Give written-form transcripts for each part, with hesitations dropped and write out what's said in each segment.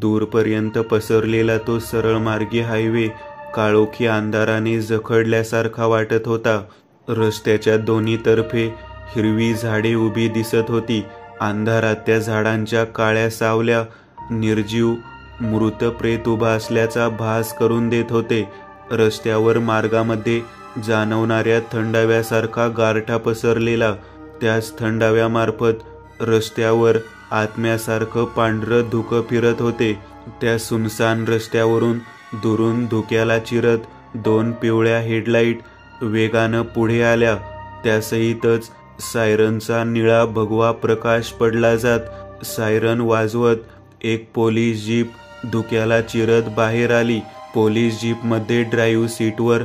दूरपर्यंत पसरलेला तो सरळ मार्गी हायवे काळोखी अंधाराने जखडल्यासारखा वाटत होता. रस्त्याच्या दोन्ही तर्फे हिरवी झाडे उभी दिसत होती. अंधारात त्या झाडांच्या काळ्या सावल्या निर्जीव मृत प्रेत उभा असल्याचा भास करून देत होते. रस्त्यावर मार्गामध्ये जाणवणाऱ्या थंडाव्यासारखा गारठा पसरलेला. त्याच थंडाव्यामार्फत रस्त्यावर आत्म्यासारखं पांढरं धुकं फिरत होते. त्या सुनसान रस्त्यावरून दुरून धुक्याला चिरत 2 पिवळ्या हेडलाईट वेगानं पुढे आल्या. त्यासहितच सायरनचा निळा भगवा प्रकाश पडला जात. सायरन वाजवत एक पोलीस जीप धुक्याला चिरत बाहेर आली. पोलीस जीपमध्ये ड्राईव्ह सीटवर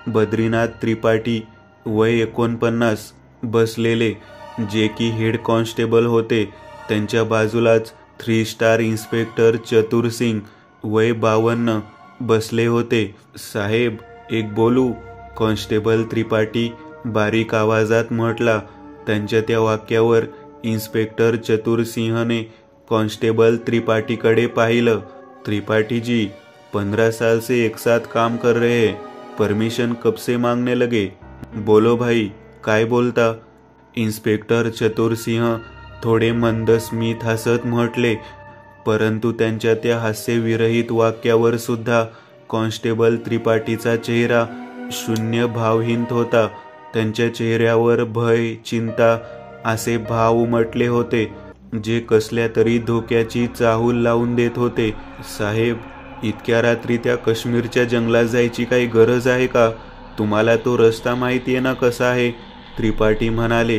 बद्रीनाथ त्रिपाठी वय 49 बसलेले, जे की हेड कॉन्स्टेबल होते. त्यांच्या बाजूलाच 3 स्टार इन्स्पेक्टर चतुर सिंग वय 52 बसले होते. साहेब, एक बोलू? कॉन्स्टेबल त्रिपाठी बारीक आवाजात म्हटला. त्यांच्या त्या वाक्यावर इन्स्पेक्टर चतुर सिंहने कॉन्स्टेबल त्रिपाठीकडे पाहिलं. त्रिपाठी जी, 15 साल से एक साथ काम कर रहे हैं, परमिशन कब से मांगने लगे? बोलो भाई, काय बोलता? इन्स्पेक्टर चतुर सिंह थोडे मंद स्मित हसत म्हटले. परंतु त्यांच्या त्या हास्यविरहित वाक्यावर सुद्धा कॉन्स्टेबल त्रिपाठीचा चेहरा शून्य भावहीन होता. त्यांच्या चेहऱ्यावर भय, चिंता असे भाव उमटले होते, जे कसल्या तरी धोक्याची चाहूल लावून देत होते. साहेब, इतक्या रात्री त्या काश्मीरच्या जंगलात जायची काही गरज आहे का? तुम्हाला तो रस्ता माहिती आहे ना कसा आहे? त्रिपाठी म्हणाले.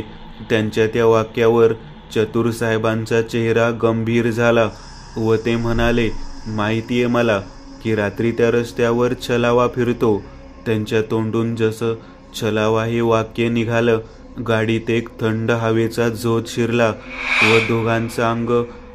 त्यांच्या त्या वाक्यावर चतुर साहेबांचा चेहरा गंभीर झाला व ते म्हणाले, माहिती आहे मला की रात्री त्या रस्त्यावर छलावा फिरतो. त्यांच्या तोंडून जसं छलावा हे वाक्य निघालं, गाडीत एक थंड हवेचा झोत शिरला व दोघांचं अंग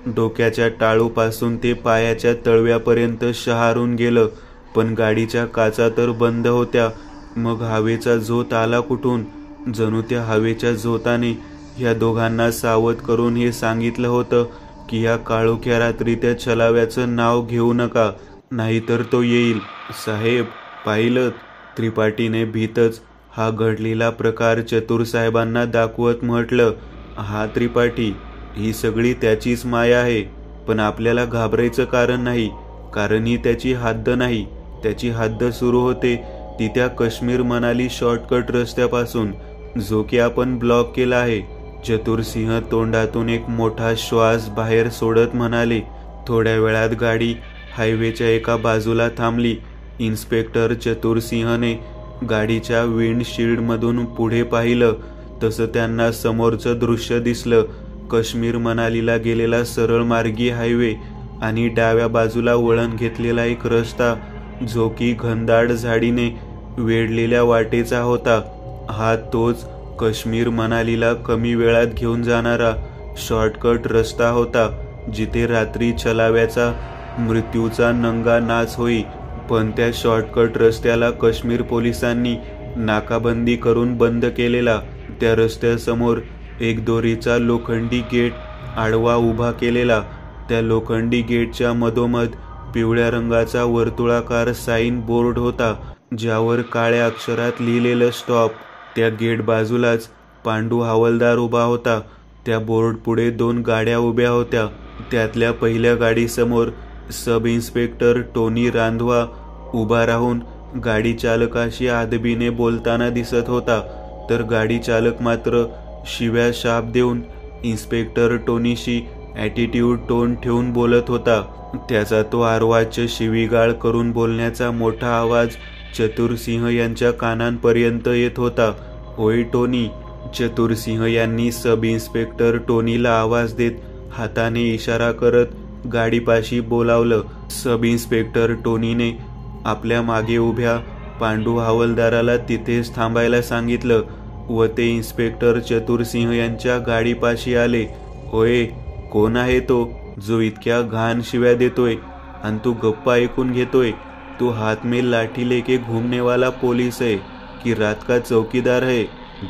डोक्याच्या टाळूपासून ते पायाच्या तळव्यापर्यंत शहारून गेलं. पण गाडीच्या काचा तर बंद होत्या. मग हवेचा झोत आला कुठून? जणू त्या हवेच्या झोताने ह्या दोघांना सावध करून हे सांगितलं होतं की या काळोख्या रात्री त्या छलाव्याचं नाव घेऊ नका, नाहीतर तो येईल. साहेब, पाहिलं? त्रिपाठीने भीतच हा घडलेला प्रकार चतुर साहेबांना दाखवत म्हटलं. हा त्रिपाठी, ही सगळी त्याचीच माया आहे. पण आपल्याला घाबरायचं कारण नाही, कारण ही त्याची हद्द नाही. त्याची हद्द सुरू होते ती त्या काश्मीर मनाली शॉर्टकट रस्त्यापासून, जो की आपण ब्लॉक केला आहे. चतुर सिंह तोंडातून एक मोठा श्वास बाहेर सोडत म्हणाले. थोड्या वेळात गाडी हायवेच्या एका बाजूला थांबली. इन्स्पेक्टर चतुर सिंहने गाडीच्या विंडशील्डमधून पुढे पाहिलं तसं त्यांना समोरचं दृश्य दिसलं. काश्मीर मनालीला गेलेला सरळ मार्गी हायवे आणि डाव्या बाजूला वळण घेतलेला एक रस्ता, जो की घनदाट झाडीने वेढलेल्या वाटेचा होता. हा तोच काश्मीर मनालीला कमी वेळात घेऊन जाणारा शॉर्टकट रस्ता होता, जिथे रात्री छलाव्याचा मृत्यूचा नंगा नाच होई. पण त्या शॉर्टकट रस्त्याला काश्मीर पोलिसांनी नाकाबंदी करून बंद केलेला. त्या रस्त्यासमोर एक दोरीचा लोखंडी गेट आडवा उभा केलेला. त्या लोखंडी गेटच्या मधोमध पिवळ्या रंगाचा वर्तुळाकार साईन बोर्ड होता, ज्यावर काळ्या अक्षरात लिहिलेलं स्टॉप. त्या गेट बाजूलाच पांडू हवालदार उभा होता. त्या बोर्ड पुढे 2 गाड्या उभ्या होत्या. त्यातल्या पहिल्या गाडीसमोर सब इन्स्पेक्टर टोनी रांधवा उभा राहून गाडी चालकाशी आदबीने बोलताना दिसत होता, तर गाडी चालक मात्र शिव्या शाप देऊन इन्स्पेक्टर टोनीशी ॲटिट्यूड टोन ठेवून बोलत होता. त्याचा तो अर्वाच्य शिवीगाळ करून बोलण्याचा मोठा आवाज चतुर सिंह यांच्या कानांपर्यंत येत होता. ओय टोनी, चतुर सिंह यांनी सब इन्स्पेक्टर टोनीला आवाज देत हाताने इशारा करत गाडीपाशी बोलावलं. सब इन्स्पेक्टर टोनीने आपल्या मागे उभ्या पांडू हवालदाराला तिथेच थांबायला सांगितलं व ते इन्स्पेक्टर चतुर सिंह यांच्या गाडीपाशी आले. ओय, कोण आहे तो जो इतक्या घाण शिव्या देतोय आणि तू गप्पा ऐकून घेतोय? तू हात में लाठी लेके घूमने वाला पुलिस है कि रात का चौकीदार है?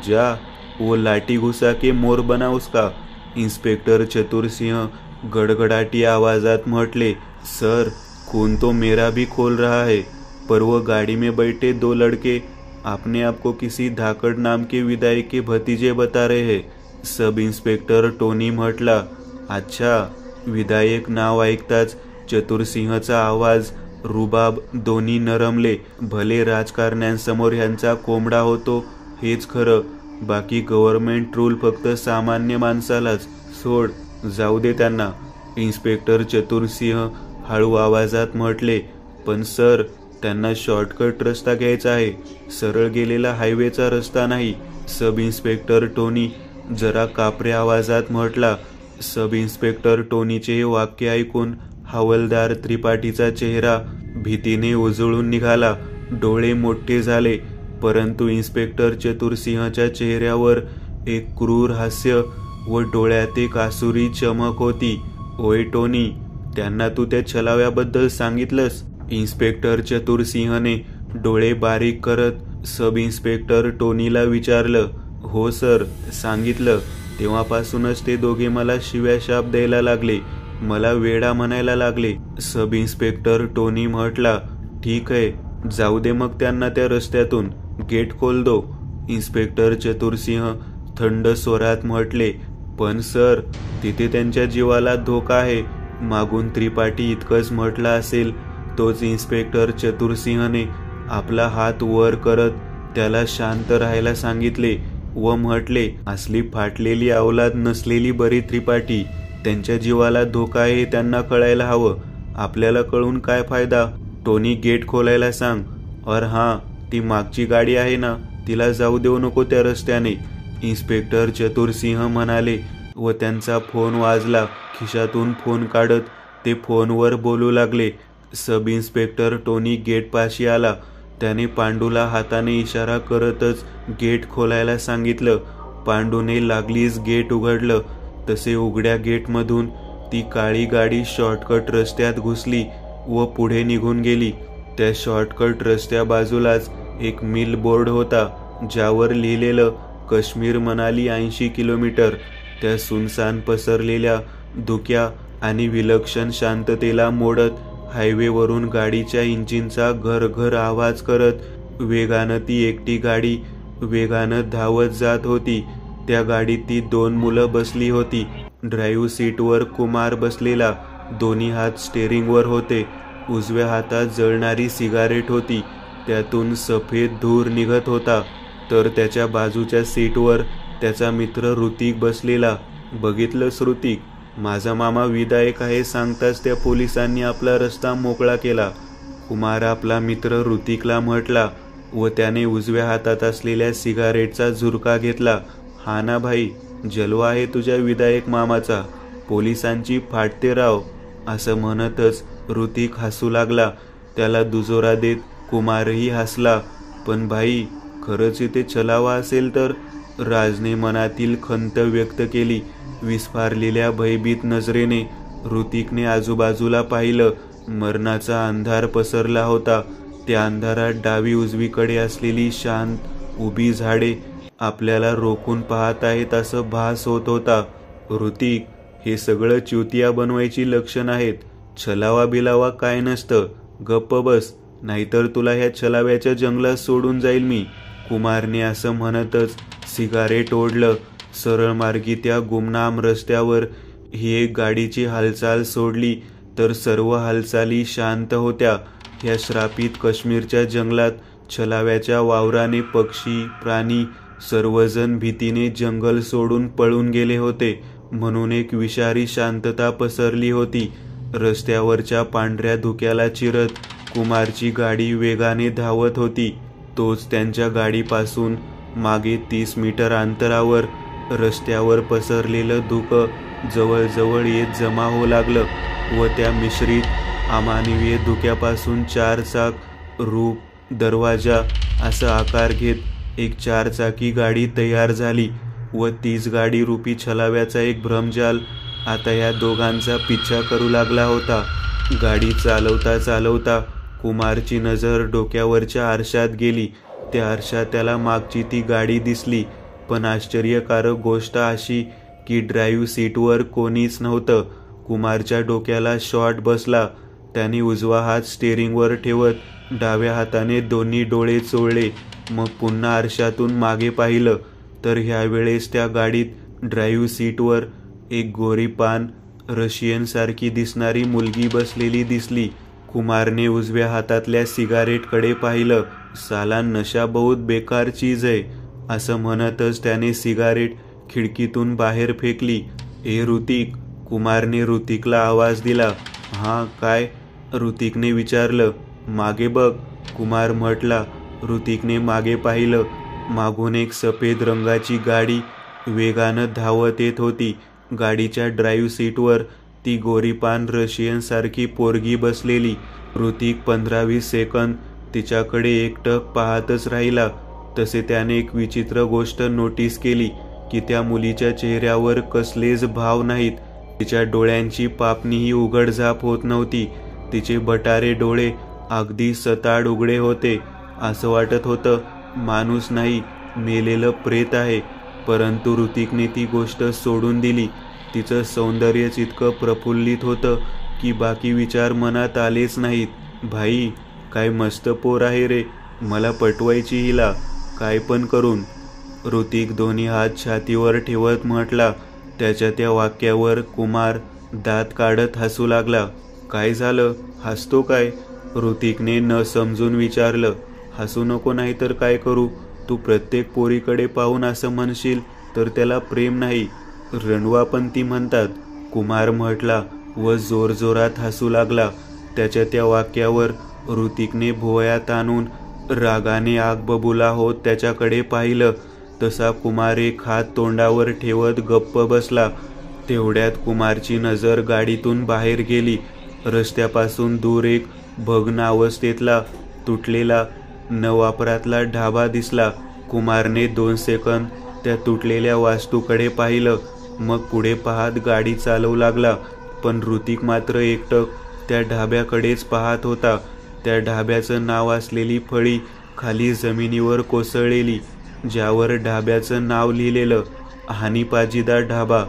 जा, वो लाठी घुसा के मोर बना उसका. इन्स्पेक्टर चतुर सिंह गडगडाटी आवाजात म्हटले. सर, खून तो मेरा भी खोल रहा है, पर वो गाड़ी में बैठे 2 लड़के अपने आप को किसी धाकड़ नाम के विधायक के भतीजे बता रहे हैं। सब इन्स्पेक्टर टोनी म्हटला. अच्छा. विधायक नाव ऐकताच चतुरसिंहचा आवाज, रुबाब दोन्ही नरमले. भले राजकारण्यांसमोर ह्यांचा कोंबडा होतो हेच खरं, बाकी गव्हर्नमेंट रूल फक्त सामान्य माणसालाच. सोड, जाऊ दे त्यांना. इन्स्पेक्टर चतुरसिंह हळू आवाजात म्हटले. पण सर, त्यांना शॉर्टकट रस्ता घ्यायचा आहे, सरळ गेलेला हायवेचा रस्ता नाही. सब इन्स्पेक्टर टोनी जरा कापऱ्या आवाजात म्हटला. सब इन्स्पेक्टर टोनीचे हे वाक्य ऐकून हवालदार त्रिपाठीचा चेहरा भीतीने उजळून निघाला. डोळे मोठे झाले, परंतु इन्स्पेक्टर चतुरसिंहच्या चेहऱ्यावर एक क्रूर हास्य व डोळ्यात एक आसुरी चमक होती. ओय टोनी, त्यांना तू त्या छलाव्याबद्दल सांगितलंस? इन्स्पेक्टर चतुरसिंहने डोळे बारीक करत सब इन्स्पेक्टर टोनीला विचारलं. हो सर, सांगितलं. तेव्हापासूनच ते दोघे मला शिव्या शाप द्यायला लागले, मला वेडा म्हणायला लागले. सब इन्स्पेक्टर टोनी म्हटला. ठीक आहे, जाऊ दे मग त्यांना त्या रस्त्यातून. गेट खोल दो. इन्स्पेक्टर चतुरसिंह थंड स्वरात म्हटले. पण सर, तिथे त्यांच्या जीवाला धोका आहे. मागून त्रिपाठी इतकंच म्हटलं असेल. तोच इन्स्पेक्टर चतुरसिंहने आपला हात वर करत त्याला शांत राहायला सांगितले व म्हटले. असली फाटलेली अवलाद नसलेली बरी त्रिपाठी. त्यांच्या जीवाला धोका आहे हे त्यांना कळायला हवं. आपल्याला कळून काय फायदा? टोनी, गेट खोलायला सांग. और हां, ती मागची गाडी आहे ना, तिला जाऊ देऊ नको त्या रस्त्याने. इन्स्पेक्टर चतुरसिंह म्हणाले व त्यांचा फोन वाजला. खिशातून फोन काढत ते फोनवर बोलू लागले. सब इन्स्पेक्टर टोनी गेटपाशी आला. त्याने पांडूला हाताने इशारा करतच गेट खोलायला सांगितलं. पांडूने लागलीच गेट उघडलं. तसे उघड्या गेटमधून ती काळी गाडी शॉर्टकट रस्त्यात घुसली व पुढे निघून गेली. त्या शॉर्टकट रस्त्या बाजूलाच एक मिल बोर्ड होता, ज्यावर लिहिलेलं काश्मीर मनाली 80 किलोमीटर. त्या सुनसान पसरलेल्या धुक्या आणि विलक्षण शांततेला मोडत हायवेवरून गाडीच्या इंजिनचा घरघर आवाज करत वेगानं ती एकटी गाडी वेगानं धावत जात होती. त्या गाडीत ती 2 मुलं बसली होती. ड्राईव्ह सीटवर कुमार बसलेला. दोन्ही हात स्टेअरिंगवर होते. उजव्या हातात जळणारी सिगारेट होती, त्यातून सफेद धूर निघत होता. तर त्याच्या बाजूच्या सीटवर त्याचा मित्र ऋतिक बसलेला. बघितलंस ऋतिक, माझा मामा विधायक आहे सांगताच त्या पोलिसांनी आपला रस्ता मोकळा केला. कुमार आपला मित्र ऋतिकला म्हटला व त्याने उजव्या हातात असलेल्या सिगारेटचा झुरका घेतला. हा ना भाई, जलवा आहे तुझ्या विधायक मामाचा. पोलिसांची फाटते राव. असं म्हणतच ऋतिक हसू लागला. त्याला दुजोरा देत कुमारही हसला. पण भाई, खरंच इथे छलावा असेल तर? राजने मनातील खंत व्यक्त केली. विस्फारलेल्या भयभीत नजरेने ऋतिकने आजूबाजूला पाहिलं. मरणाचा अंधार पसरला होता. त्या अंधारात डावी उजवीकडे असलेली शांत उभी झाडे आपल्याला रोखून पाहत आहेत असं भास होत होता. ऋतिक, हे सगळं च्युतिया बनवायची लक्षण आहेत. छलावा बिलावा काय नसतं. गप्प बस, नाहीतर तुला ह्या छलाव्याच्या जंगलात सोडून जाईल मी. कुमारने असं म्हणतच सिगारेट ओढलं. सरळ मार्गी त्या गुमनाम रस्त्यावर ही एक गाडीची हालचाल सोडली तर सर्व हालचाली शांत होत्या. ह्या श्रापित काश्मीरच्या जंगलात छलाव्याच्या वावराने पक्षी प्राणी सर्वजण भीतीने जंगल सोडून पळून गेले होते. म्हणून एक विषारी शांतता पसरली होती. रस्त्यावरच्या पांढऱ्या धुक्याला चिरत कुमारची गाडी वेगाने धावत होती. तोच त्यांच्या गाडीपासून मागे 30 मीटर अंतरावर रस्त्यावर पसरलेलं धुकं जवळजवळ येत जमा होऊ लागलं व त्या मिश्रित अमानवीय धुक्यापासून 4 चाक, रूप, दरवाजा असा आकार घेत एक 4 चाकी गाडी तयार झाली व तीच गाडी रूपी छलाव्याचा एक भ्रमजाल आता या दोघांचा पिच्छा करू लागला होता. गाडी चालवता चालवता कुमारची नजर डोक्यावरच्या आरशात गेली. त्या आरशात त्याला मागची ती गाडी दिसली. पण आश्चर्यकारक गोष्ट अशी की ड्राईव्ह सीटवर कोणीच नव्हतं. कुमारच्या डोक्याला शॉट बसला. त्याने उजवा हात स्टेअरिंगवर ठेवत डाव्या हाताने दोन्ही डोळे चोळले. मग पुन्हा आरशातून मागे पाहिलं तर ह्या वेळेस त्या गाडीत ड्राईव्ह सीटवर एक गोरीपान रशियनसारखी दिसणारी मुलगी बसलेली दिसली. कुमारने उजव्या हातातल्या सिगारेटकडे पाहिलं. साला नशा बहुत बेकार चीज आहे असं म्हणतच त्याने सिगारेट खिडकीतून बाहेर फेकली. ए ऋतिक, कुमारने ऋतिकला आवाज दिला. हां काय, ऋतिकने विचारलं. मागे बघ, कुमार म्हटला. ऋतिकने मागे पाहिलं. मागून एक सफेद रंगाची गाडी वेगानं धावत येत होती. गाडीच्या ड्राईव्ह सीटवर ती गोरीपान रशियनसारखी पोरगी बसलेली. ऋतिक 15-20 सेकंद तिच्याकडे एकटक पाहतच राहिला. तसे त्याने एक विचित्र गोष्ट नोटीस केली की त्या मुलीच्या चेहऱ्यावर कसलेच भाव नाहीत. तिच्या डोळ्यांची पापणीही उघडझाप होत नव्हती. तिचे बटारे डोळे अगदी सताड उघडे होते. असं वाटत होतं माणूस नाही, मेलेलं प्रेत आहे. परंतु ऋतिकने ती गोष्ट सोडून दिली. तिचं सौंदर्यच इतकं प्रफुल्लित होतं की बाकी विचार मनात आलेच नाहीत. भाई, काय मस्त पोर आहे रे, मला पटवायची हिला, काय पण करून, ऋतिक दोन्ही हात छातीवर ठेवत म्हटला. त्याच्या त्या वाक्यावर कुमार दात काढत हसू लागला. काय झालं, हसतो काय, ऋतिकने न समजून विचारलं. हसू नको, नाही तर काय करू, तू प्रत्येक पोरीकडे पाहून असं म्हणशील तर त्याला प्रेम नाही, रणवापंती म्हणतात, कुमार म्हटला व जोरजोरात हसू लागला. त्याच्या त्या वाक्यावर ऋतिकने भुवयात आणून रागाने आग बबुला होत त्याच्याकडे पाहिलं. तसा कुमार एक हात तोंडावर ठेवत गप्प बसला. तेवढ्यात कुमारची नजर गाडीतून बाहेर गेली. रस्त्यापासून दूर एक भग्न अवस्थेतला तुटलेला न वापरातला ढाबा दिसला. कुमारने 2 सेकंद त्या तुटलेल्या वास्तूकडे पाहिलं. मग पुढे पाहत गाडी चालवू लागला. पण ऋतिक मात्र एकटक त्या ढाब्याकडेच पाहत होता. त्या ढाब्याचं नाव असलेली फळी खाली जमिनीवर कोसळलेली, ज्यावर ढाब्याचं नाव लिहिलेलं हानीपाजीदा ढाबा.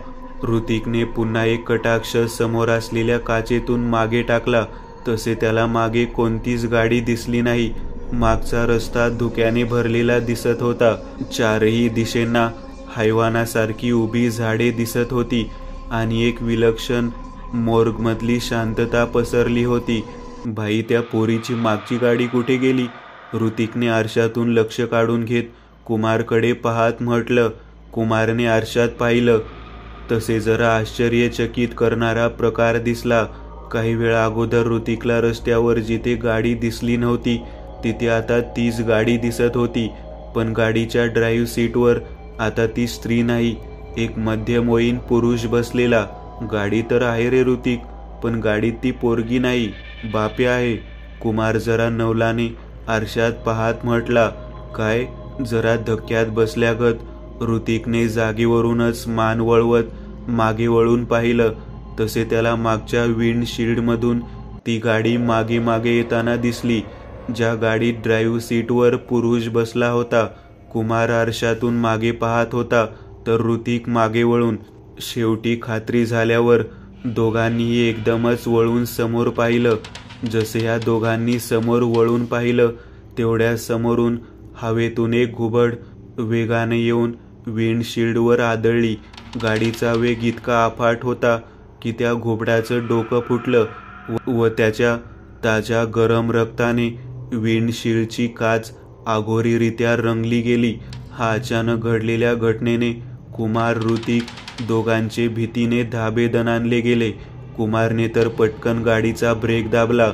ऋतिकने पुन्हा एक कटाक्ष समोर असलेल्या काचेतून मागे टाकला. तसे त्याला मागे कोणतीच गाडी दिसली नाही. मागचा रस्ता धुक्याने भरलेला दिसत होता. चारही दिशेंना हैवानासारखी उभी झाडे दिसत होती आणि एक विलक्षण मोर्गमधली शांतता पसरली होती. भाई, त्या पोरीची मागची गाडी कुठे गेली, ऋतिकने आरशातून लक्ष काढून घेत कुमारकडे पाहत म्हटलं. कुमारने आरशात पाहिलं. तसे जरा आश्चर्यचकित करणारा प्रकार दिसला. काही वेळा अगोदर ऋतिकला रस्त्यावर जिथे गाडी दिसली नव्हती तिथे आता तीच गाडी दिसत होती. पण गाडीच्या ड्राईव्ह सीटवर आता ती स्त्री नाही, एक मध्यमवयीन पुरुष बसलेला. गाडी तर आहे रे ऋतिक, पण गाडीत ती पोरगी नाही, बाप्या आहे, कुमार जरा नवलाने आरशात पाहत म्हटला. काय, जरा धक्क्यात बसल्यागत ऋतिकने जागेवरूनच मान वळवत मागे वळून पाहिलं. तसे त्याला मागच्या विंडशील्डमधून ती गाडी मागे मागे येताना दिसली, ज्या गाडीत ड्राईव्ह सीटवर पुरुष बसला होता. कुमार आरशातून मागे पाहत होता तर ऋतिक मागे वळून. शेवटी खात्री झाल्यावर दोघांनीही एकदमच वळून समोर पाहिलं. जसे या दोघांनी समोर वळून पाहिलं तेवढ्या समोरून हवेतून एक घुबड वेगाने येऊन विंडशील्डवर आदळली. गाडीचा वेग इतका अफाट होता की त्या घुबडाचं डोकं फुटलं व त्याच्या ताज्या गरम रक्ताने विंडशील्डची काच अघोरीरित्या रंगली गेली. हा अचानक घडलेल्या घटनेने कुमार ऋतिक दोघांचे भीतीने धाबे दणाणले गेले. कुमारने तर पटकन गाडीचा ब्रेक दाबला.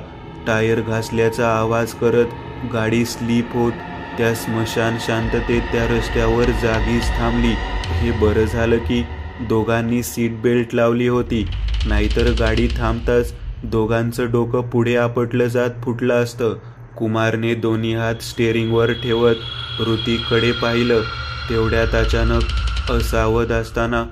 टायर घासल्याचा आवाज करत गाडी स्लिप होत त्या स्मशान शांततेत त्या रस्त्यावर जागीच थांबली. हे बरं झालं की दोघांनी सीट बेल्ट लावली होती, नाहीतर गाडी थांबताच दोघांचं डोकं पुढे आपटलं जात फुटलं असतं. कुमारने दोन्ही हात स्टेअरिंगवर ठेवत ऋतिककडे पाहिलं. तेवढ्यात अचानक असावध असताना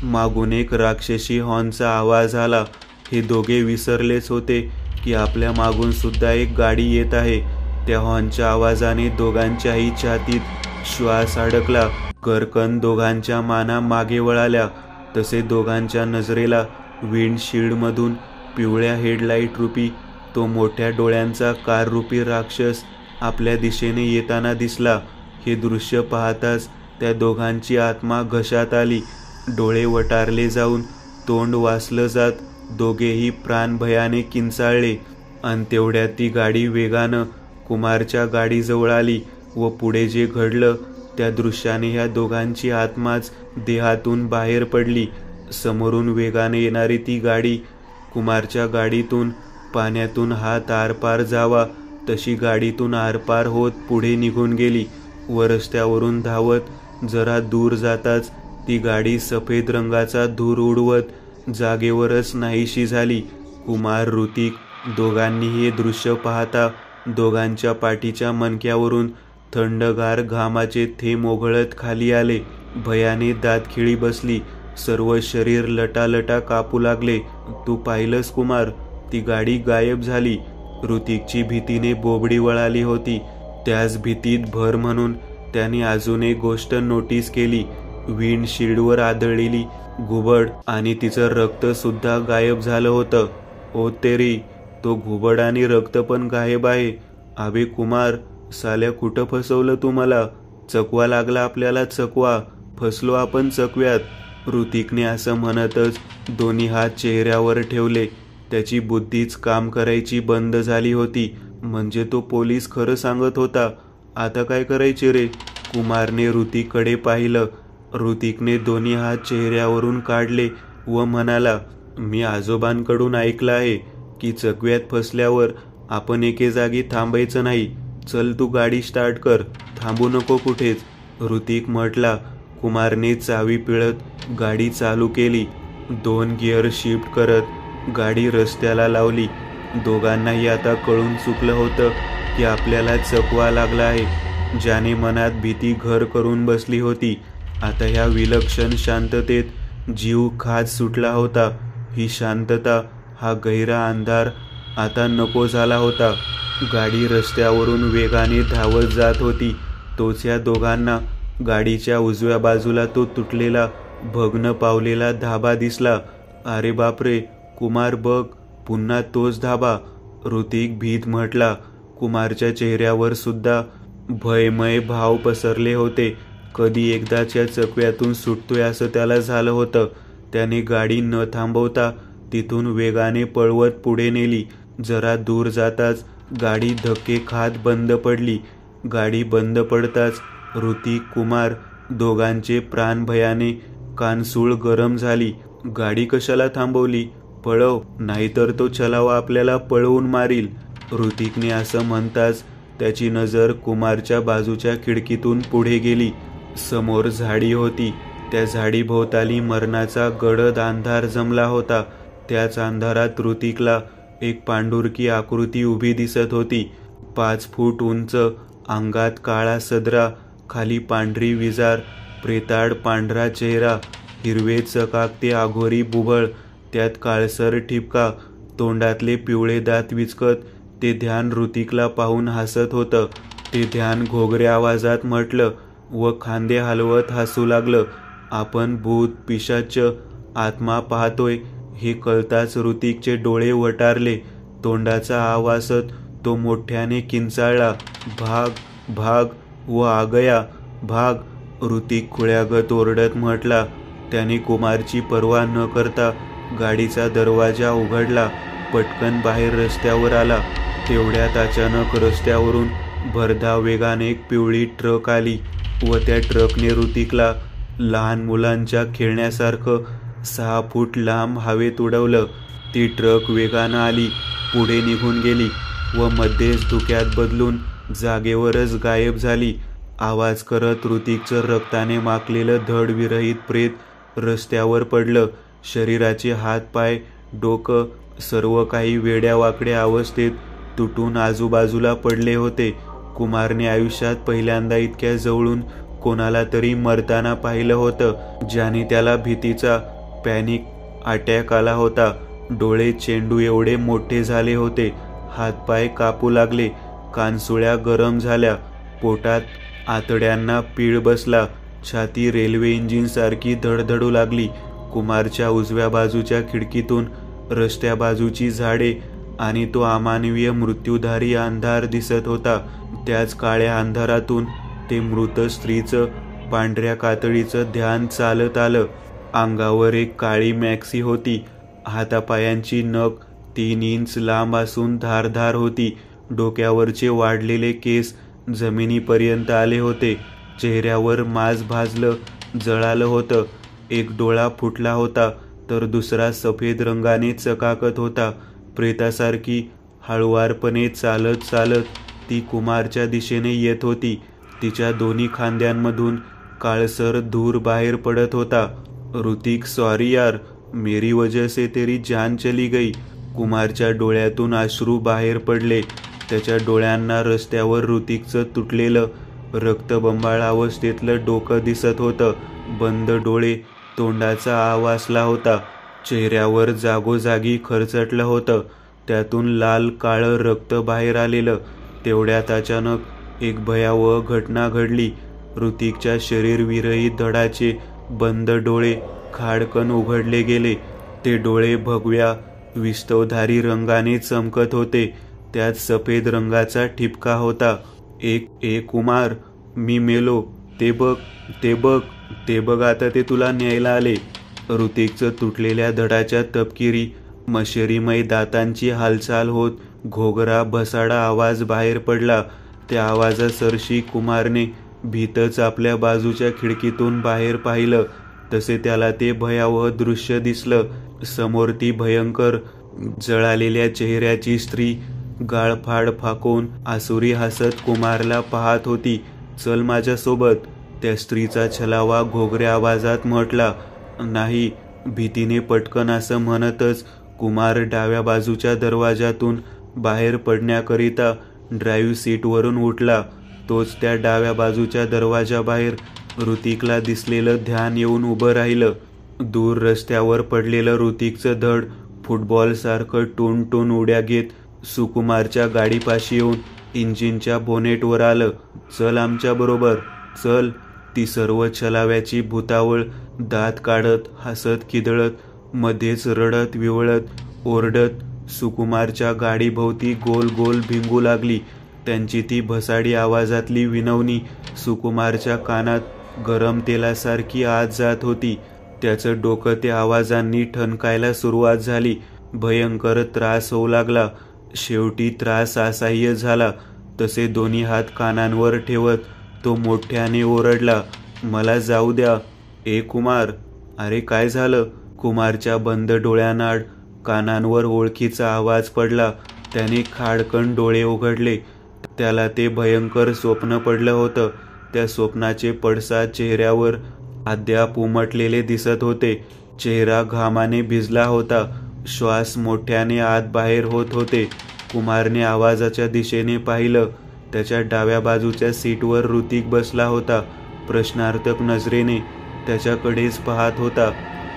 मागून एक राक्षसी हॉर्नचा आवाज आला. हे दोघे विसरलेच होते की आपल्या मागून सुद्धा एक गाडी येत आहे. त्या हॉर्नच्या आवाजाने दोघांच्याही छातीत श्वास अडकला. गरकन दोघांच्या माना मागे वळाल्या. तसे दोघांच्या नजरेला विंडशील्डमधून पिवळ्या हेडलाईट रूपी तो मोठ्या डोळ्यांचा काररूपी राक्षस आपल्या दिशेने येताना दिसला. हे दृश्य पाहताच त्या दोघांची आत्मा घशात आली. डोळे वटारले जाऊन तोंड वासलं जात दोघेही प्राणभयाने किंचाळले. अन तेवढ्यात ती गाडी वेगानं कुमारच्या गाडीजवळ आली व पुढे जे घडलं त्या दृश्याने ह्या दोघांची आत्माच देहातून बाहेर पडली. समोरून वेगाने येणारी ती गाडी कुमारच्या गाडीतून पाण्यातून हात आरपार जावा तशी गाडीतून आरपार होत पुढे निघून गेली व रस्त्यावरून धावत जरा दूर जाताच ती गाडी सफेद रंगाचा धूर उडवत जागेवरच नाहीशी झाली. कुमार, ऋतिक दोघांनी हे दृश्य पाहता दोघांच्या पाठीच्या मणक्यावरून थंडगार घामाचे थेंब ओघळत खाली आले. भयाने दातखिळी बसली. सर्व शरीर लटालटा कापू लागले. तू पाहिलंस कुमार, ती गाडी गायब झाली. ऋतिकची भीतीने बोबडी वळाली होती. त्याच भीतीत भर म्हणून त्याने अजून एक गोष्ट नोटीस केली. विंडशील्डवर आदळलेली घुबड आणि तिचं रक्त सुद्धा गायब झालं होतं. ओ तेरी, तो घुबड आणि रक्त पण गायब आहे. अबे कुमार, साल्या कुठं फसवलं तू मला? चकवा लागला आपल्याला, चकवा. फसलो आपण चकव्यात. ऋतिकने असं म्हणतच दोन्ही हात चेहऱ्यावर ठेवले. त्याची बुद्धीच काम करायची बंद झाली होती. म्हणजे तो पोलीस खरं सांगत होता. आता काय करायचे रे? कुमारने ऋतिककडे पाहिलं. ऋतिकने दोन्ही हात चेहऱ्यावरून काढले व म्हणाला, मी आजोबांकडून ऐकलं आहे की चकव्यात फसल्यावर आपण एके जागी थांबायचं नाही. चल तू गाडी स्टार्ट कर, थांबू नको कुठेच. ऋतिक म्हटला. कुमारने चावी पिळत गाडी चालू केली. 2 गिअर शिफ्ट करत गाडी रस्त्याला लावली. दोघांनाही आता कळून चुकलं होतं की आपल्याला चकवा लागला आहे. ज्याने मनात भीती घर करून बसली होती आता ह्या विलक्षण शांततेत जीव खाज सुटला होता. ही शांतता, हा गहिरा अंधार आता नको झाला होता. गाडी रस्त्यावरून वेगाने धावत जात होती. तोच या दोघांना गाडीच्या उजव्या बाजूला तो तुटलेला भग्न पावलेला धाबा दिसला. अरे बापरे कुमार, बघ पुन्हा तोच धाबा. ऋतिक भीत म्हटला. कुमारच्या चेहऱ्यावर सुद्धा भयमय भाव पसरले होते. कधी एकदाच्या चकव्यातून सुटतोय असं त्याला झालं होतं. त्याने गाडी न थांबवता तिथून वेगाने पळवत पुढे नेली. जरा दूर जाताच गाडी धक्के खात बंद पडली. गाडी बंद पडताच ऋतिक, कुमार दोघांचे प्राण भयाने कानसूळ गरम झाली. गाडी कशाला थांबवली? पळव, नाहीतर तो चलावा आपल्याला पळवून मारील. ऋतिकने असं म्हणताच त्याची नजर कुमारच्या बाजूच्या खिडकीतून पुढे गेली. समोर झाडी होती. त्या झाडीभोवताली मरणाचा गडद अंधार जमला होता. त्याच अंधारात ऋतिकला एक पांढुरकी आकृती उभी दिसत होती. 5 फूट उंच, अंगात काळा सदरा, खाली पांढरी विजार, प्रेताळ पांढरा चेहरा, हिरवे चकाकते आघोरी बुबळ, त्यात काळसर ठिपका, तोंडातले पिवळे दात विचकत ते ध्यान ऋतिकला पाहून हसत होतं. ते ध्यान घोगऱ्या आवाजात म्हटलं व खांदे हलवत हसू लागलं. आपण भूत, पिशाच, आत्मा पाहतोय हे कळताच ऋतिकचे डोळे वटारले. तोंडाचा आवाजात तो मोठ्याने किंचाळला, भाग, भाग व आगया, भाग. ऋतिक खुळ्यागत ओरडत म्हटला. त्याने कुमारची पर्वा न करता गाडीचा दरवाजा उघडला. पटकन बाहेर रस्त्यावर आला. तेवढ्यात अचानक रस्त्यावरून भरधाव वेगाने एक पिवळी ट्रक आली व त्या ट्रकने ऋतिकला लहान मुलांच्या खेळण्यासारखं 6 फूट लांब हवेत उडवलं. ती ट्रक वेगानं आली, पुढे निघून गेली व मध्येच धुक्यात बदलून जागेवरच गायब झाली. आवाज करत ऋतिकचं रक्ताने माखलेलं धड विरहित प्रेत रस्त्यावर पडलं. शरीराचे हात, पाय, डोकं सर्व काही वेड्यावाकड्या अवस्थेत तुटून आजूबाजूला पडले होते. कुमारने आयुष्यात पहिल्यांदा इतक्या जवळून कोणाला तरी मरताना पाहिलं होतं, ज्याने त्याला भीतीचा पॅनिक अटॅक आला होता. डोळे चेंडू एवढे मोठे झाले होते. हातपाय कापू लागले. कानसुळ्या गरम झाल्या. पोटात आतड्यांना पीळ बसला. छाती रेल्वे इंजिनसारखी धडधडू लागली. कुमारच्या उजव्या बाजूच्या खिडकीतून रस्त्या बाजूची झाडे आणि तो अमानवीय मृत्यूधारी अंधार दिसत होता. त्याच काळ्या अंधारातून ते मृत स्त्रीचं पांढऱ्या कातडीचं ध्यान चालत आलं. अंगावर एक काळी मॅक्सी होती. हातापायांची नख 3 इंच लांब असून धारधार होती. डोक्यावरचे वाढलेले केस जमिनीपर्यंत आले होते. चेहऱ्यावर मांस भाजलं जळालं होतं. एक डोळा फुटला होता तर दुसरा सफेद रंगाने चकाकत होता. प्रेतासारखी हळुवारपणे चालत चालत ती कुमारच्या दिशेने येत होती. तिच्या दोन्ही खांद्यांमधून काळसर धूर बाहेर पडत होता. ऋतिक, सॉरी यार, मेरी वजह से तेरी जान चली गई. कुमारच्या डोळ्यातून अश्रू बाहेर पडले. त्याच्या डोळ्यांना रस्त्यावर ऋतिकचं तुटलेलं रक्तबंबाळ अवस्थेतलं डोकं दिसत होतं. बंद डोळे, तोंडाचा आवासला होता. चेहऱ्यावर जागोजागी खरचटलं होतं. त्यातून लाल काळं रक्त बाहेर आलेलं. तेवढ्यात अचानक एक भयावह घटना घडली. ऋतिकच्या शरीरविरहित धडाचे बंद डोळे खाडकन उघडले गेले. ते डोळे भगव्या विस्तवधारी रंगाने चमकत होते. त्यात सफेद रंगाचा ठिपका होता. ए कुमार, मी मेलो. ते बघ, ते बघ, ते बघ, आता ते तुला न्यायला आले. ऋतिकचं तुटलेल्या धडाच्या तपकिरी मशेरीमय दातांची हालचाल होत घोगरा भसाडा आवाज बाहेर पडला. त्या आवाजासरशी कुमारने भीतच आपल्या बाजूच्या खिडकीतून बाहेर पाहिलं. तसे त्याला ते भयावह दृश्य दिसलं. समोर ती भयंकर जळालेल्या चेहऱ्याची स्त्री गाळफाड फाकून आसुरी हसत कुमारला पाहत होती. चल माझ्यासोबत, त्या स्त्रीचा छलावा घोगऱ्या आवाजात म्हटला. नाही, भीतीने पटकन असं म्हणतच कुमार डाव्या बाजूच्या दरवाजातून बाहेर पडण्याकरिता ड्राईव्ह सीटवरून उठला. तोच त्या डाव्या बाजूच्या दरवाजाबाहेर ऋतिकला दिसलेलं ध्यान येऊन उभं राहिलं. दूर रस्त्यावर पडलेलं ऋतिकचं धड फुटबॉलसारखं टून टून उड्या घेत सुकुमारच्या गाडीपाशी येऊन इंजिनच्या बोनेटवर आलं. चल आमच्याबरोबर, चल. ती सर्व छलाव्याची भुतावळ दात काढत, हसत, खिदळत, मध्येच रडत विवळत ओरडत सुकुमारच्या गाडीभोवती गोल गोल भिंगू लागली. त्यांची ती भसाडी आवाजातली विनवणी सुकुमारच्या कानात गरम तेलासारखी आत जात होती. त्याचं डोकं त्या आवाजांनी ठणकायला सुरुवात झाली. भयंकर त्रास होऊ लागला. शेवटी त्रास असह्य झाला. तसे दोन्ही हात कानांवर ठेवत तो मोठ्याने ओरडला, मला जाऊ द्या. ए कुमार, अरे काय झालं? कुमारच्या बंद डोळ्यांआड कानांवर ओळखीचा आवाज पडला. त्याने खाडकन डोळे उघडले. त्याला ते भयंकर स्वप्न पडलं होतं. त्या स्वप्नाचे पडसाद चेहऱ्यावर अद्याप उमटलेले दिसत होते. चेहरा घामाने भिजला होता. श्वास मोठ्याने आत बाहेर होत होते. कुमारने आवाजाच्या दिशेने पाहिलं. त्याच्या डाव्या बाजूच्या सीटवर ऋतिक बसला होता. प्रश्नार्थक नजरेने त्याच्याकडेच पाहत होता.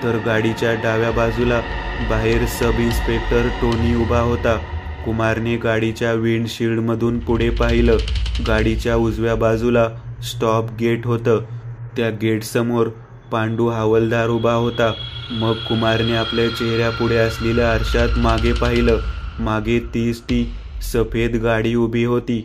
तर गाडीच्या डाव्या बाजूला बाहेर सब इन्स्पेक्टर टोनी उभा होता. कुमारने गाडीच्या विंडशील्डमधून पुढे पाहिलं. गाडीच्या उजव्या बाजूला स्टॉप गेट होतं. त्या गेटसमोर पांडू हवालदार उभा होता. मग कुमारने आपल्या चेहऱ्यापुढे असलेल्या आरशात मागे पाहिलं. मागे तीच ती सफेद गाडी उभी होती.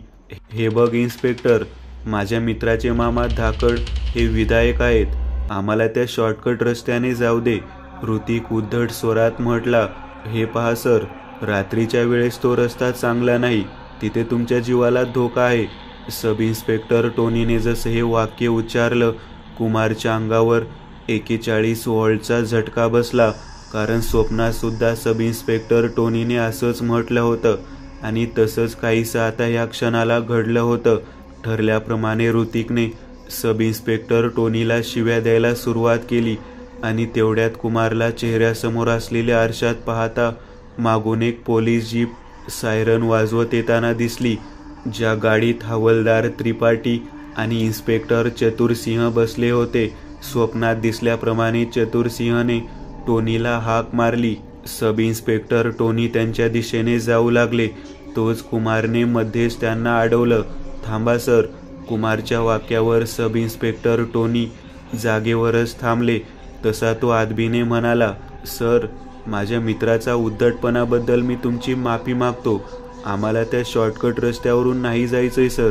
हे बघ इन्स्पेक्टर, माझ्या मित्राचे मामा धाकड हे विधायक आहेत. आम्हाला त्या शॉर्टकट रस्त्याने जाऊ दे. ऋतिक उद्धट स्वरात म्हटला. हे पहा सर, रात्रीच्या वेळेस तो रस्ता चांगला नाही. तिथे तुमच्या जीवाला धोका आहे. सब इन्स्पेक्टर टोनीने जसं हे वाक्य उच्चारलं, कुमारच्या अंगावर 41 व्होल्टचा झटका बसला. कारण स्वप्नात सुद्धा सब इन्स्पेक्टर टोनीने असंच म्हटलं होतं आणि तसंच काहीसं आता या क्षणाला घडलं होतं. ठरल्याप्रमाणे ऋतिकने सब इन्स्पेक्टर टोनीला शिव्या द्यायला सुरुवात केली आणि तेवढ्यात कुमारला चेहऱ्यासमोर असलेल्या आरशात पाहता मागून एक पोलीस जीप सायरन वाजवत येताना दिसली. ज्या गाडीत हवालदार त्रिपाठी आणि इन्स्पेक्टर चतुरसिंह बसले होते. स्वप्नात दिसल्याप्रमाणे चतुरसिंहने टोनीला हाक मारली. सब इन्स्पेक्टर टोनी त्यांच्या दिशेने जाऊ लागले. तोच कुमारने मध्येच त्यांना अडवलं. थांबा सर. कुमारच्या वाक्यावर सब इन्स्पेक्टर टोनी जागेवरच थांबले. तसा तो आदबीने म्हणाला, सर, माझ्या मित्राचा उद्धटपणाबद्दल मी तुमची माफी मागतो. आम्हाला त्या शॉर्टकट रस्त्यावरून नाही जायचंय सर.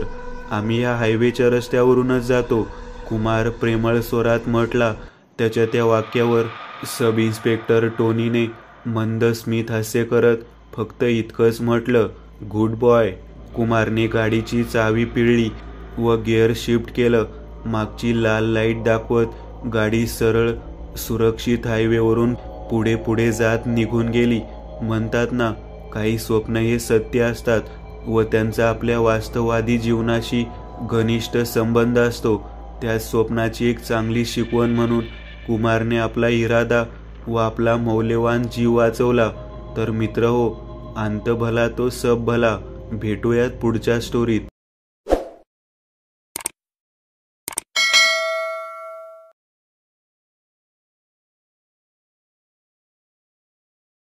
आम्ही या हायवेच्या रस्त्यावरूनच जातो, कुमार प्रेमळ स्वरात म्हटला. त्याच्या त्या वाक्यावर सब इन्स्पेक्टर टोनीने मंद स्मित हास्य करत फक्त इतकंच म्हटलं, गुड बॉय. कुमारने गाडीची चावी पिळली व गिअर शिफ्ट केलं. मागची लाल लाईट दाखवत गाडी सरळ सुरक्षित हायवेवरून पुढे पुढे जात निघून गेली. म्हणतात ना, काही स्वप्न हे सत्य असतात व त्यांचा आपल्या वास्तववादी जीवनाशी घनिष्ठ संबंध असतो. त्या स्वप्नाची एक चांगली शिकवण म्हणून कुमारने आपला इरादा व आपला मौल्यवान जीव वाचवला. तर मित्र हो, अंत भला तो सब भला. भेटूयात पुढच्या स्टोरीत.